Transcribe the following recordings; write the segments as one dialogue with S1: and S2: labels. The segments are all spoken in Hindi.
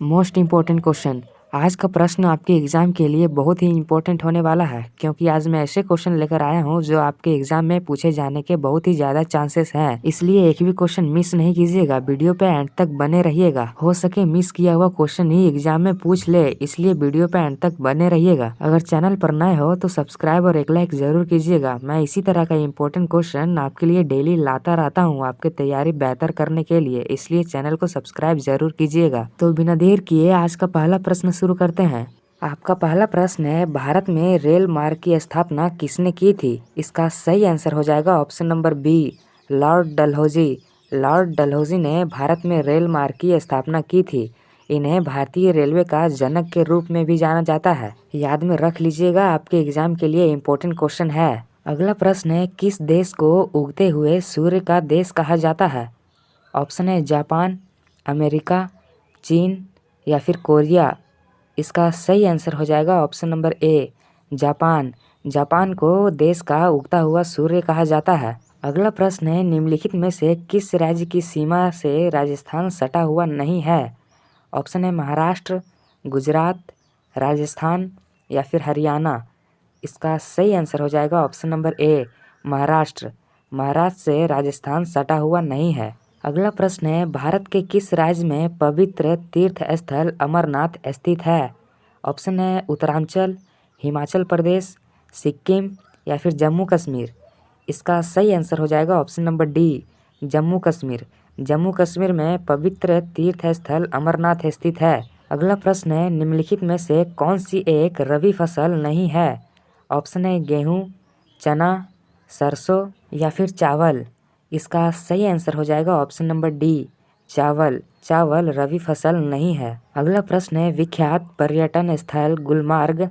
S1: Most important question. आज का प्रश्न आपके एग्जाम के लिए बहुत ही इम्पोर्टेंट होने वाला है, क्योंकि आज मैं ऐसे क्वेश्चन लेकर आया हूं जो आपके एग्जाम में पूछे जाने के बहुत ही ज्यादा चांसेस हैं। इसलिए एक भी क्वेश्चन मिस नहीं कीजिएगा, वीडियो पे एंड तक बने रहिएगा। हो सके मिस किया हुआ क्वेश्चन ही एग्जाम में पूछ ले, इसलिए वीडियो पे एंड तक बने रहिएगा। अगर चैनल पर नए हो तो सब्सक्राइब और एक लाइक जरूर कीजिएगा। मैं इसी तरह का इम्पोर्टेंट क्वेश्चन आपके लिए डेली लाता रहता हूँ आपकी तैयारी बेहतर करने के लिए, इसलिए चैनल को सब्सक्राइब जरूर कीजिएगा। तो बिना देर किए आज का पहला प्रश्न शुरू करते हैं। आपका पहला प्रश्न है, भारत में रेल मार्ग की स्थापना किसने की थी? इसका सही आंसर हो जाएगा option number B, Lord Dalhousie. Lord Dalhousie ने भारत में रेल मार्ग की स्थापना की थी। इन्हें भारतीय रेलवे का जनक के रूप में भी जाना जाता है। याद में रख लीजिएगा, आपके एग्जाम के लिए इम्पोर्टेंट क्वेश्चन है। अगला प्रश्न है, किस देश को उगते हुए सूर्य का देश कहा जाता है? ऑप्शन है जापान, अमेरिका, चीन या फिर कोरिया। इसका सही आंसर हो जाएगा ऑप्शन नंबर ए, जापान। जापान को देश का उगता हुआ सूर्य कहा जाता है। अगला प्रश्न है, निम्नलिखित में से किस राज्य की सीमा से राजस्थान सटा हुआ नहीं है? ऑप्शन है महाराष्ट्र, गुजरात, राजस्थान या फिर हरियाणा। इसका सही आंसर हो जाएगा ऑप्शन नंबर ए, महाराष्ट्र। महाराष्ट्र से राजस्थान सटा हुआ नहीं है। अगला प्रश्न है, भारत के किस राज्य में पवित्र तीर्थ स्थल अमरनाथ स्थित है? ऑप्शन है उत्तरांचल, हिमाचल प्रदेश, सिक्किम या फिर जम्मू कश्मीर। इसका सही आंसर हो जाएगा option number D, Jammu Kashmir. Jammu Kashmir में पवित्र तीर्थ स्थल अमरनाथ स्थित है। अगला प्रश्न है, निम्नलिखित में से कौन सी एक रबी फसल नहीं है? ऑप्शन है गेहूँ, चना, सरसों या फिर चावल। इसका सही आंसर हो जाएगा ऑप्शन नंबर डी, चावल। चावल रबी फसल नहीं है। अगला प्रश्न है, विख्यात पर्यटन स्थल गुलमार्ग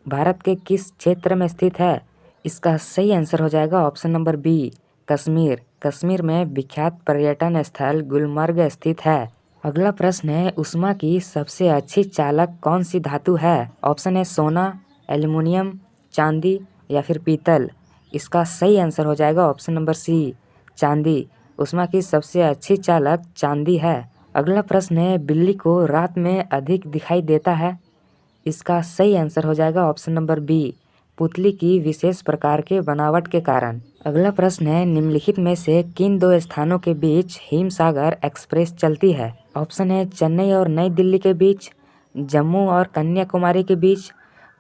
S1: भारत के किस क्षेत्र में स्थित है? इसका सही आंसर हो जाएगा option number B, Kashmir. Kashmir में विख्यात पर्यटन स्थल गुलमर्ग स्थित है। अगला प्रश्न है, ऊष्मा की सबसे अच्छी चालक कौन सी धातु है? ऑप्शन है सोना, एल्युमिनियम, चांदी या फिर पीतल। इसका सही आंसर हो जाएगा ऑप्शन नंबर सी, चांदी। ऊष्मा की सबसे अच्छी चालक चांदी है। अगला प्रश्न है, बिल्ली को रात में अधिक दिखाई देता है? इसका सही आंसर हो जाएगा ऑप्शन नंबर बी, पुतली की विशेष प्रकार के बनावट के कारण। अगला प्रश्न है, निम्नलिखित में से किन दो स्थानों के बीच हिमसागर एक्सप्रेस चलती है? ऑप्शन है चेन्नई और नई दिल्ली के बीच, जम्मू और कन्याकुमारी के बीच,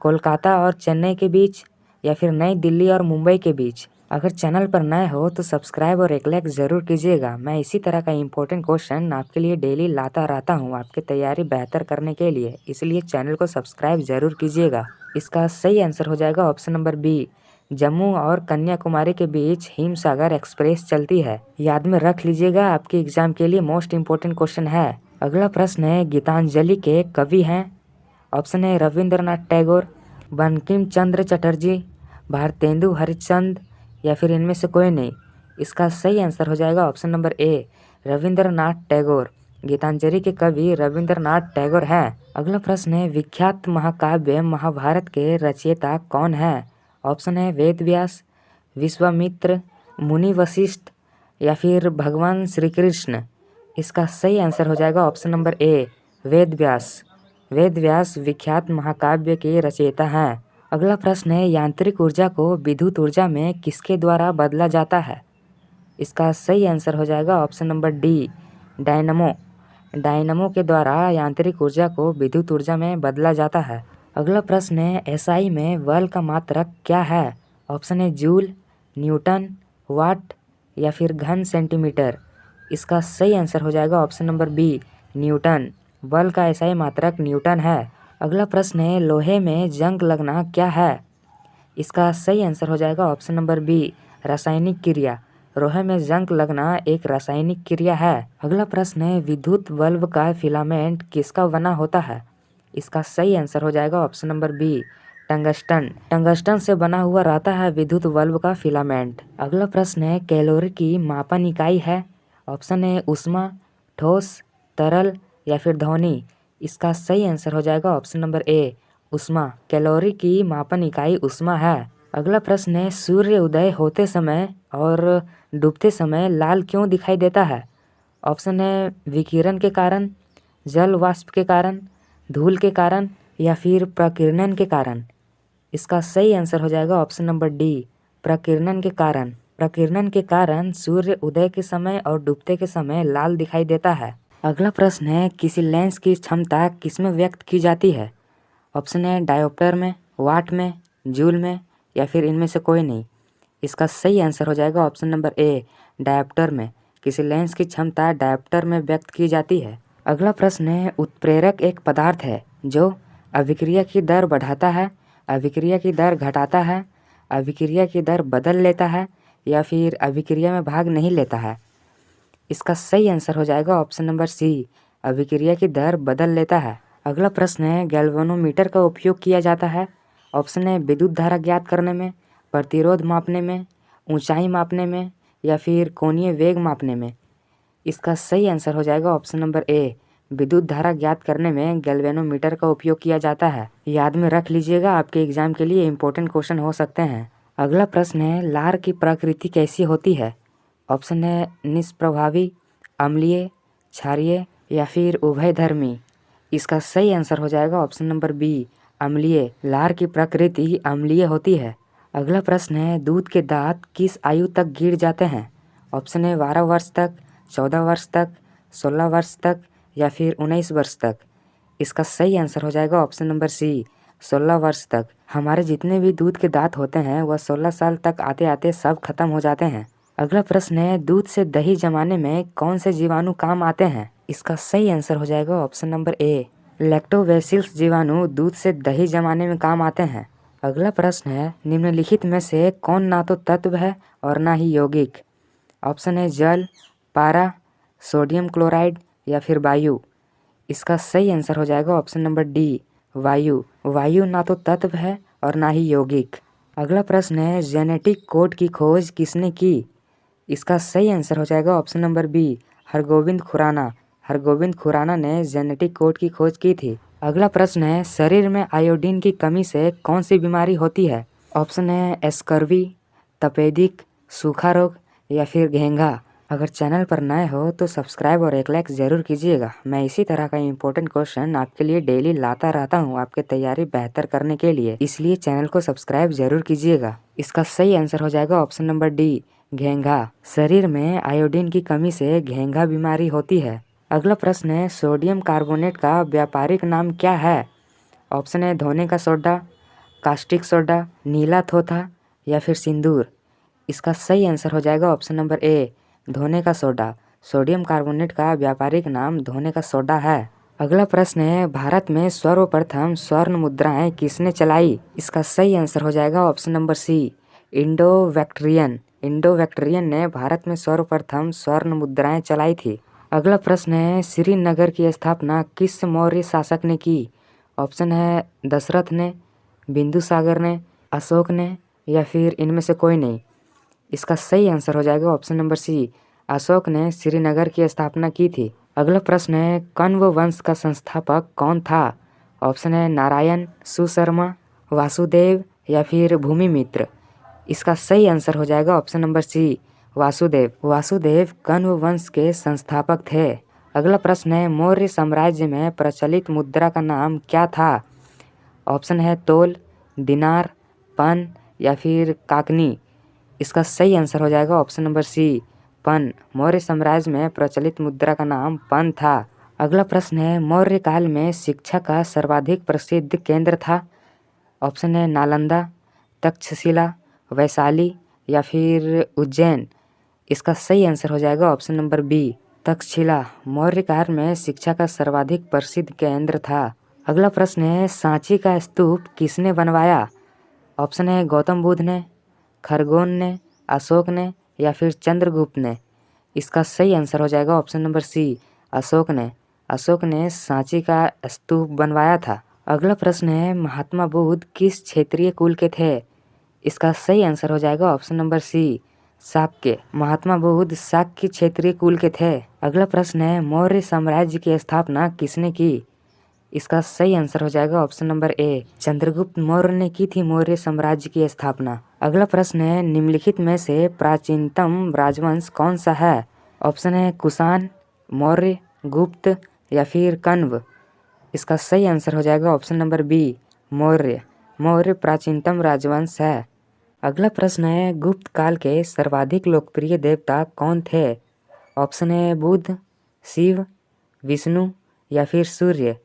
S1: कोलकाता और चेन्नई के बीच या फिर नई दिल्ली और मुंबई के बीच। अगर चैनल पर नए हो तो सब्सक्राइब और एक लाइक ज़रूर कीजिएगा। मैं इसी तरह का इम्पोर्टेंट क्वेश्चन आपके लिए डेली लाता रहता हूँ आपकी तैयारी बेहतर करने के लिए, इसलिए चैनल को सब्सक्राइब ज़रूर कीजिएगा। इसका सही आंसर हो जाएगा ऑप्शन नंबर बी, जम्मू और कन्याकुमारी के बीच हिमसागर एक्सप्रेस चलती है। याद में रख लीजिएगा, आपके एग्जाम के लिए मोस्ट इम्पोर्टेंट क्वेश्चन है। अगला प्रश्न है, गीतांजलि के कवि हैं? ऑप्शन है रविंद्रनाथ टैगोर, बंकिम चंद्र चटर्जी, भारतेंदु हरिश्चंद्र या फिर इनमें से कोई नहीं। इसका सही आंसर हो जाएगा option number A, Rabindranath Tagore. Gitanjali के कवि रविंद्रनाथ टैगोर हैं। अगला प्रश्न है, विख्यात महाकाव्य महाभारत के रचयिता कौन है? ऑप्शन है वेद व्यास, विश्वामित्र, मुनि वशिष्ठ या फिर भगवान श्री कृष्ण। इसका सही आंसर हो जाएगा ऑप्शन नंबर ए, वेद व्यास। वेद व्यास विख्यात महाकाव्य के रचयिता हैं। अगला प्रश्न है, यांत्रिक ऊर्जा को विद्युत ऊर्जा में किसके द्वारा बदला जाता है? इसका सही आंसर हो जाएगा option number D, dynamo. Dynamo के द्वारा यांत्रिक ऊर्जा को विद्युत ऊर्जा में बदला जाता है। अगला प्रश्न है, एसआई में बल का मात्रक क्या है? ऑप्शन है जूल, न्यूटन, वाट या फिर घन सेंटीमीटर। इसका सही आंसर हो जाएगा ऑप्शन नंबर बी, न्यूटन। बल का एसआई मात्रक न्यूटन है। अगला प्रश्न है, लोहे में जंग लगना क्या है? इसका सही आंसर हो जाएगा ऑप्शन नंबर बी, रासायनिक क्रिया। लोहे में जंग लगना एक रासायनिक क्रिया है। अगला प्रश्न है, विद्युत बल्ब का फिलामेंट किसका बना होता है? इसका सही आंसर हो जाएगा option number B, tungsten. Tungsten से बना हुआ रहता है विद्युत बल्ब का फिलामेंट। अगला प्रश्न है, कैलोरी की मापन इकाई है? ऑप्शन है ऊष्मा, ठोस, तरल या फिर ध्वनि। इसका सही आंसर हो जाएगा ऑप्शन नंबर ए, ऊष्मा। कैलोरी की मापन इकाई ऊष्मा है। अगला प्रश्न है, सूर्य उदय होते समय और डूबते समय लाल क्यों दिखाई देता है? ऑप्शन है विकिरण के कारण, जल वाष्प के कारण, धूल के कारण या फिर प्रकीर्णन के कारण? इसका सही आंसर हो जाएगा ऑप्शन नंबर डी, प्रकीर्णन के कारण। प्रकीर्णन के कारण सूर्य उदय के समय और डूबते के समय लाल दिखाई देता है। अगला प्रश्न है, किसी लेंस की क्षमता किसमें व्यक्त की जाती है? ऑप्शन है डायोप्टर में, वाट में, जूल में या फिर इनमें से कोई नहीं। इसका सही आंसर हो जाएगा ऑप्शन नंबर ए, डायोप्टर में। किसी लेंस की क्षमता डायोप्टर में व्यक्त की जाती है। अगला प्रश्न है, उत्प्रेरक एक पदार्थ है जो अभिक्रिया की दर बढ़ाता है, अभिक्रिया की दर घटाता है, अभिक्रिया की दर बदल लेता है या फिर अभिक्रिया में भाग नहीं लेता है। इसका सही आंसर हो जाएगा ऑप्शन नंबर सी, अभिक्रिया की दर बदल लेता है। अगला प्रश्न है, गैल्वेनोमीटर का उपयोग किया जाता है। ऑप्शन है विद्युत धारा ज्ञात करने में, प्रतिरोध मापने में, ऊंचाई मापने में या फिर कोणीय वेग मापने में। इसका सही आंसर हो जाएगा ऑप्शन नंबर ए, विद्युत धारा ज्ञात करने में गैल्वेनोमीटर का उपयोग किया जाता है। याद में रख लीजिएगा, आपके एग्जाम के लिए इंपॉर्टेंट क्वेश्चन हो सकते हैं। अगला प्रश्न है, लार की प्रकृति कैसी होती है? ऑप्शन है निष्प्रभावी, अम्लीय, क्षारीय या फिर उभयधर्मी। इसका सही आंसर हो जाएगा ऑप्शन नंबर बी, अम्लीय। लार की प्रकृति अम्लीय होती है। अगला प्रश्न है, दूध के दांत किस आयु तक गिर जाते हैं? ऑप्शन है 12 वर्ष तक, 14 वर्ष तक, 16 वर्ष तक या फिर 19 वर्ष तक। इसका सही आंसर हो जाएगा ऑप्शन नंबर सी, 16 वर्ष तक। हमारे जितने भी दूध के दांत होते हैं वह 16 साल तक आते आते सब खत्म हो जाते हैं। अगला प्रश्न है, दूध से दही जमाने में कौन से जीवाणु काम आते हैं? इसका सही आंसर हो जाएगा ऑप्शन नंबर ए, लैक्टोबैसिलस जीवाणु दूध से दही जमाने में काम आते हैं। अगला प्रश्न है, निम्नलिखित में से कौन ना तो तत्व है और ना ही यौगिक? ऑप्शन है जल, पारा, सोडियम क्लोराइड या फिर वायु। इसका सही आंसर हो जाएगा ऑप्शन नंबर डी, वायु। वायु ना तो तत्व है और ना ही यौगिक। अगला प्रश्न है, जेनेटिक कोड की खोज किसने की? इसका सही आंसर हो जाएगा option number B, Hargobind Khorana. Hargobind Khorana ने जेनेटिक कोड की खोज की थी। अगला प्रश्न है, शरीर में आयोडीन की कमी से कौन सी बीमारी होती है? ऑप्शन है स्कर्वी, तपेदिक, सूखा रोग या फिर घेंघा। अगर चैनल पर नए हो तो सब्सक्राइब और एक लाइक ज़रूर कीजिएगा। मैं इसी तरह का इंपॉर्टेंट क्वेश्चन आपके लिए डेली लाता रहता हूँ आपके तैयारी बेहतर करने के लिए, इसलिए चैनल को सब्सक्राइब जरूर कीजिएगा। इसका सही आंसर हो जाएगा ऑप्शन नंबर डी, घेंघा। शरीर में आयोडीन की कमी से घेंघा बीमारी होती है। अगला प्रश्न है, सोडियम कार्बोनेट का व्यापारिक नाम क्या है? ऑप्शन है धोने का सोडा, कास्टिक सोडा, नीला थोथा या फिर सिंदूर। इसका सही आंसर हो जाएगा ऑप्शन नंबर ए, धोने का सोडा। सोडियम कार्बोनेट का व्यापारिक नाम धोने का सोडा है। अगला प्रश्न है, भारत में सर्वप्रथम स्वर्ण मुद्राएं किसने चलाई? इसका सही आंसर हो जाएगा option number C, Indo Bactrian. Indo Bactrian ने भारत में सर्वप्रथम स्वर्ण मुद्राएं चलाई थी। अगला प्रश्न है, श्रीनगर की स्थापना किस मौर्य शासक ने की? ऑप्शन है दशरथ ने, बिंदुसागर ने, अशोक ने या फिर इनमें से कोई नहीं। इसका सही आंसर हो जाएगा ऑप्शन नंबर सी, अशोक ने श्रीनगर की स्थापना की थी। अगला प्रश्न है, कण्व वंश का संस्थापक कौन था? ऑप्शन है नारायण, सुशर्मा, वासुदेव या फिर भूमिमित्र। इसका सही आंसर हो जाएगा option number C, Vasudeva. Vasudeva Kanva वंश के संस्थापक थे। अगला प्रश्न है, मौर्य साम्राज्य में प्रचलित मुद्रा का नाम क्या था? ऑप्शन है तोल, दिनार, पन या फिर काकनी। इसका सही आंसर हो जाएगा ऑप्शन नंबर सी, पन। मौर्य साम्राज्य में प्रचलित मुद्रा का नाम पन था। अगला प्रश्न है, मौर्य काल में शिक्षा का सर्वाधिक प्रसिद्ध केंद्र था? ऑप्शन है नालंदा, तक्षशिला, वैशाली या फिर उज्जैन। इसका सही आंसर हो जाएगा option number B, Taxila. Maurya काल में शिक्षा का सर्वाधिक प्रसिद्ध केंद्र था। अगला प्रश्न है, सांची का स्तूप किसने बनवाया? ऑप्शन है गौतम बुद्ध ने, खरगोन ने, अशोक ने या फिर चंद्रगुप्त ने। इसका सही आंसर हो जाएगा ऑप्शन नंबर सी, अशोक ने। अशोक ने सांची का स्तूप बनवाया था। अगला प्रश्न है, महात्मा बुद्ध किस क्षेत्रीय कुल के थे? इसका सही आंसर हो जाएगा ऑप्शन नंबर सी, शाक्य। महात्मा बुद्ध शाक्य क्षेत्रीय कुल के थे। अगला प्रश्न है, मौर्य साम्राज्य की स्थापना किसने की? इसका सही आंसर हो जाएगा ऑप्शन नंबर ए, चंद्रगुप्त मौर्य ने की थी मौर्य साम्राज्य की स्थापना। अगला प्रश्न है, निम्नलिखित में से प्राचीनतम राजवंश कौन सा है? ऑप्शन है कुषाण, मौर्य, गुप्त या फिर कण्व? इसका सही आंसर हो जाएगा option number B, Maurya. Maurya प्राचीनतम राजवंश है। अगला प्रश्न है, गुप्त काल के सर्वाधिक लोकप्रिय देवता कौन थे? ऑप्शन है बुध, शिव, विष्णु या फिर सूर्य।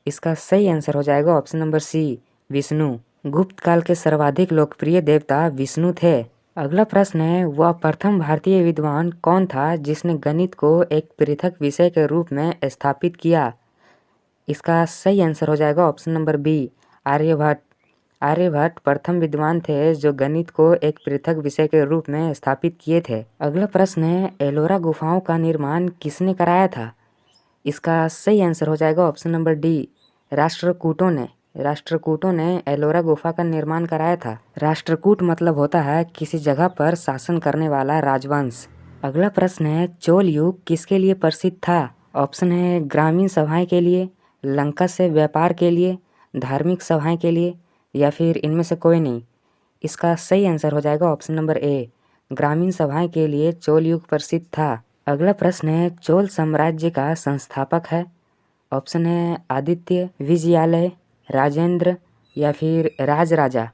S1: इसका सही आंसर हो जाएगा ऑप्शन नंबर सी, विष्णु। गुप्त काल के सर्वाधिक लोकप्रिय देवता विष्णु थे। अगला प्रश्न है, वह प्रथम भारतीय विद्वान कौन था जिसने गणित को एक पृथक विषय के रूप में स्थापित किया? इसका सही आंसर हो जाएगा option number B, Aryabhata. Aryabhata प्रथम विद्वान थे जो गणित को एक पृथक विषय के रूप में स्थापित किए थे। अगला प्रश्न है, एलोरा गुफाओं का निर्माण किसने कराया था? इसका सही आंसर हो जाएगा ऑप्शन नंबर डी, राष्ट्रकूटों ने। राष्ट्रकूटों ने एलोरा गुफा का निर्माण कराया था। राष्ट्रकूट मतलब होता है किसी जगह पर शासन करने वाला राजवंश। अगला प्रश्न है, चोल युग किसके लिए प्रसिद्ध था? ऑप्शन है ग्रामीण सभाएं के लिए, लंका से व्यापार के लिए, धार्मिक सभाएं के लिए या फिर इनमें से कोई नहीं। इसका सही आंसर हो जाएगा ऑप्शन नंबर ए, ग्रामीण सभाएं के लिए चोल युग प्रसिद्ध था। अगला प्रश्न है, चोल साम्राज्य का संस्थापक है? ऑप्शन है आदित्य, विजयालय, राजेंद्र या फिर राजराजा।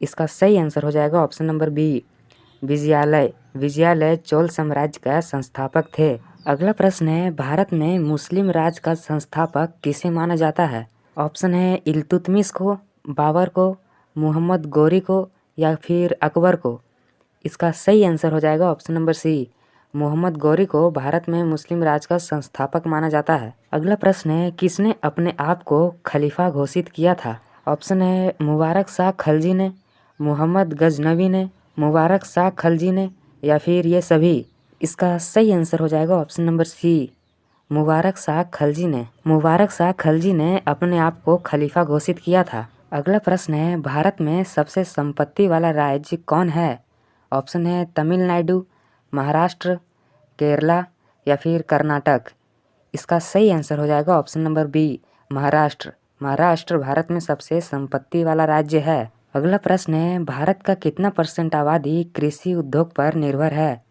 S1: इसका सही आंसर हो जाएगा option number B, Vijayalaya. Vijayalaya Chola साम्राज्य का संस्थापक थे। अगला प्रश्न है, भारत में मुस्लिम राज का संस्थापक किसे माना जाता है? ऑप्शन है इल्तुतमिश को, बाबर को, मोहम्मद गौरी को या फिर अकबर को। इसका सही आंसर हो जाएगा option number C, Mohammad Ghori को भारत में मुस्लिम राज का संस्थापक माना जाता है। अगला प्रश्न है, किसने अपने आप को खलीफा घोषित किया था? ऑप्शन है मुबारक शाह खलजी ने, मोहम्मद गजनवी ने, मुबारक शाह खलजी ने या फिर ये सभी। इसका सही आंसर हो जाएगा ऑप्शन नंबर सी, मुबारक शाह खलजी ने। मुबारक शाह खलजी ने अपने आप को खलीफा घोषित किया था। अगला प्रश्न है, भारत में सबसे संपत्ति वाला राज्य कौन है? ऑप्शन है तमिलनाडु, महाराष्ट्र, केरला या फिर कर्नाटक। इसका सही आंसर हो जाएगा option number B, Maharashtra. Maharashtra Bharat में सबसे संपत्ति वाला राज्य है। अगला प्रश्न है, भारत का कितना % आबादी कृषि उद्योग पर निर्भर है?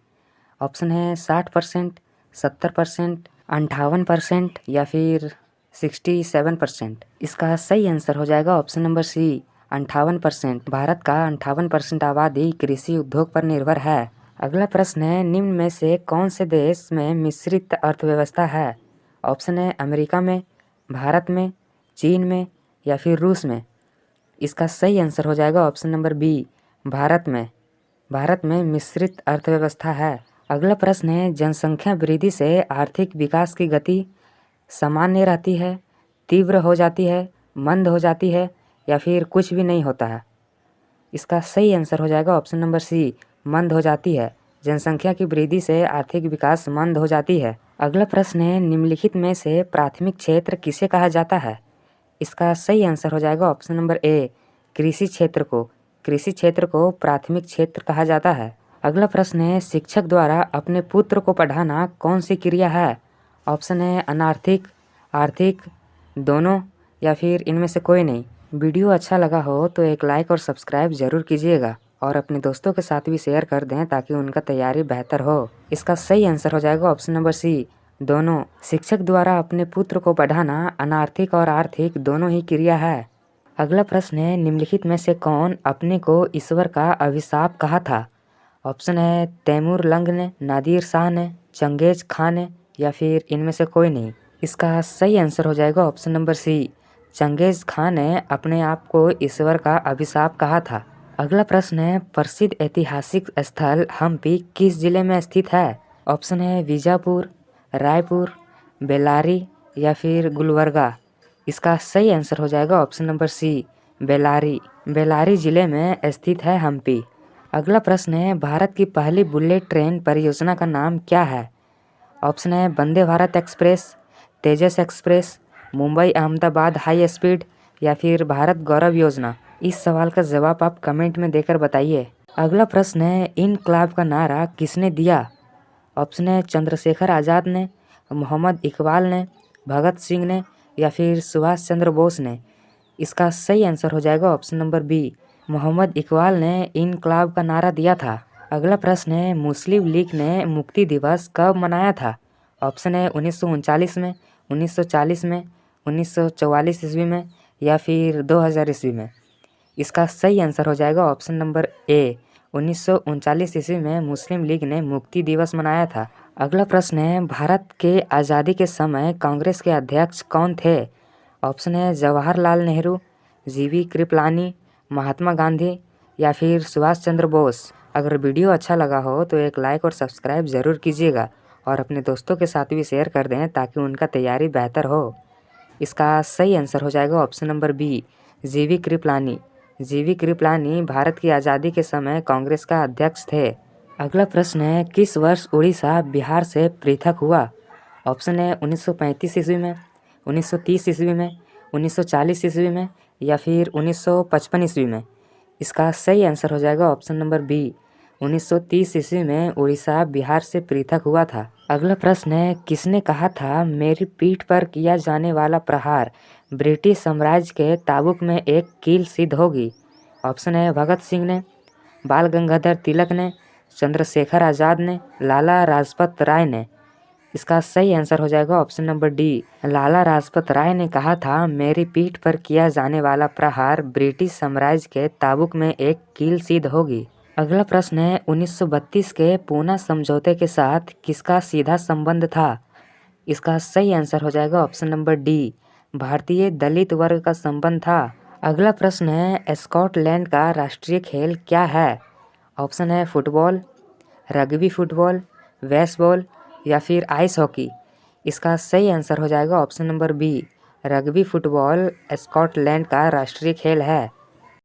S1: ऑप्शन है 60%, 70%, 58% या फिर 67%। इसका सही आंसर हो जाएगा ऑप्शन नंबर सी, 58%। भारत का 58% आबादी कृषि उद्योग पर निर्भर है। अगला प्रश्न है, निम्न में से कौन से देश में मिश्रित अर्थव्यवस्था है? ऑप्शन है अमेरिका में, भारत में, चीन में या फिर रूस में। इसका सही आंसर हो जाएगा ऑप्शन नंबर बी, भारत में। भारत में मिश्रित अर्थव्यवस्था है। अगला प्रश्न है, जनसंख्या वृद्धि से आर्थिक विकास की गति सामान्य रहती है, तीव्र हो जाती है, मंद हो जाती है या फिर कुछ भी नहीं होता है। इसका सही आंसर हो जाएगा ऑप्शन नंबर सी, मंद हो जाती है। जनसंख्या की वृद्धि से आर्थिक विकास मंद हो जाती है। अगला प्रश्न है, निम्नलिखित में से प्राथमिक क्षेत्र किसे कहा जाता है? इसका सही आंसर हो जाएगा ऑप्शन नंबर ए, कृषि क्षेत्र को। कृषि क्षेत्र को प्राथमिक क्षेत्र कहा जाता है। अगला प्रश्न है, शिक्षक द्वारा अपने पुत्र को पढ़ाना कौन सी क्रिया है? ऑप्शन है अनार्थिक, आर्थिक, दोनों या फिर इनमें से कोई नहीं। वीडियो अच्छा लगा हो तो एक लाइक और सब्सक्राइब जरूर कीजिएगा और अपने दोस्तों के साथ भी शेयर कर दें ताकि उनका तैयारी बेहतर हो। इसका सही आंसर हो जाएगा ऑप्शन नंबर सी, दोनों। शिक्षक द्वारा अपने पुत्र को पढ़ाना अनार्थिक और आर्थिक दोनों ही क्रिया है। अगला प्रश्न है, निम्नलिखित में से कौन अपने को ईश्वर का अभिशाप कहा था? ऑप्शन है तैमूर लंग ने, नादिर शाह ने, चंगेज खां ने या फिर इनमें से कोई नहीं। इसका सही आंसर हो जाएगा ऑप्शन नंबर सी, चंगेज खां ने अपने आप को ईश्वर का अभिशाप कहा था। अगला प्रश्न है, प्रसिद्ध ऐतिहासिक स्थल हम्पी किस जिले में स्थित है? ऑप्शन है बीजापुर, रायपुर, बेल्लारी या फिर गुलबर्गा। इसका सही आंसर हो जाएगा option number C, Bellary. Bellary जिले में स्थित है हम्पी। अगला प्रश्न है, भारत की पहली बुलेट ट्रेन परियोजना का नाम क्या है? ऑप्शन है Vande Bharat express, Tejas express, Mumbai Ahmedabad high speed या फिर भारत गौरव योजना। इस सवाल का जवाब आप कमेंट में देकर बताइए। अगला प्रश्न है, इनकलाब का नारा किसने दिया? ऑप्शन है चंद्रशेखर आज़ाद ने, मोहम्मद इकबाल ने, भगत सिंह ने या फिर सुभाष चंद्र बोस ने। इसका सही आंसर हो जाएगा option number B, Mohammad Iqbal ने इनकलाब का नारा दिया था। अगला प्रश्न है, मुस्लिम लीग ने मुक्ति दिवस कब मनाया था? ऑप्शन है 1939 में, 1940 में, 1944 ईस्वी में या फिर 2000 ईस्वी में? इसका सही आंसर हो जाएगा ऑप्शन नंबर ए, 1939 ईस्वी में मुस्लिम लीग ने मुक्ति दिवस मनाया था। अगला प्रश्न है, भारत के आज़ादी के समय कांग्रेस के अध्यक्ष कौन थे? ऑप्शन है जवाहरलाल नेहरू, जीवी कृपलानी, महात्मा गांधी या फिर सुभाष चंद्र बोस। अगर वीडियो अच्छा लगा हो तो एक लाइक और सब्सक्राइब ज़रूर कीजिएगा और अपने दोस्तों के साथ भी शेयर कर दें ताकि उनका तैयारी बेहतर हो। इसका सही आंसर हो जाएगा ऑप्शन नंबर बी, जीवी कृपलानी। जीवी कृपलानी भारत की आज़ादी के समय कांग्रेस का अध्यक्ष थे। अगला प्रश्न है, किस वर्ष उड़ीसा बिहार से पृथक हुआ? ऑप्शन है 1935 ईस्वी में, 1930 ईस्वी में, 1940 ईस्वी में या फिर 1955 ईस्वी में? इसका सही आंसर हो जाएगा ऑप्शन नंबर बी, 1930 ईस्वी में उड़ीसा बिहार से पृथक हुआ था। अगला प्रश्न है, किसने कहा था मेरी पीठ पर किया जाने वाला प्रहार ब्रिटिश साम्राज्य के ताबूक में एक कील सिद्ध होगी? ऑप्शन है भगत सिंह ने, बाल गंगाधर तिलक ने, चंद्रशेखर आज़ाद ने, लाला लाजपत राय ने? इसका सही आंसर हो जाएगा option number D, Lala Lajpat Rai ने कहा था मेरी पीठ पर किया जाने वाला प्रहार ब्रिटिश साम्राज्य के ताबूक में एक कील सिद्ध होगी। अगला प्रश्न है, 1932 के पूना समझौते के साथ किसका सीधा संबंध था? इसका सही आंसर हो जाएगा ऑप्शन नंबर डी, भारतीय दलित वर्ग का संबंध था। अगला प्रश्न है, स्कॉटलैंड का राष्ट्रीय खेल क्या है? ऑप्शन है फुटबॉल, रग्बी फुटबॉल, बेसबॉल या फिर आइस हॉकी? इसका सही आंसर हो जाएगा option number B, rugby football Scotland का राष्ट्रीय खेल है।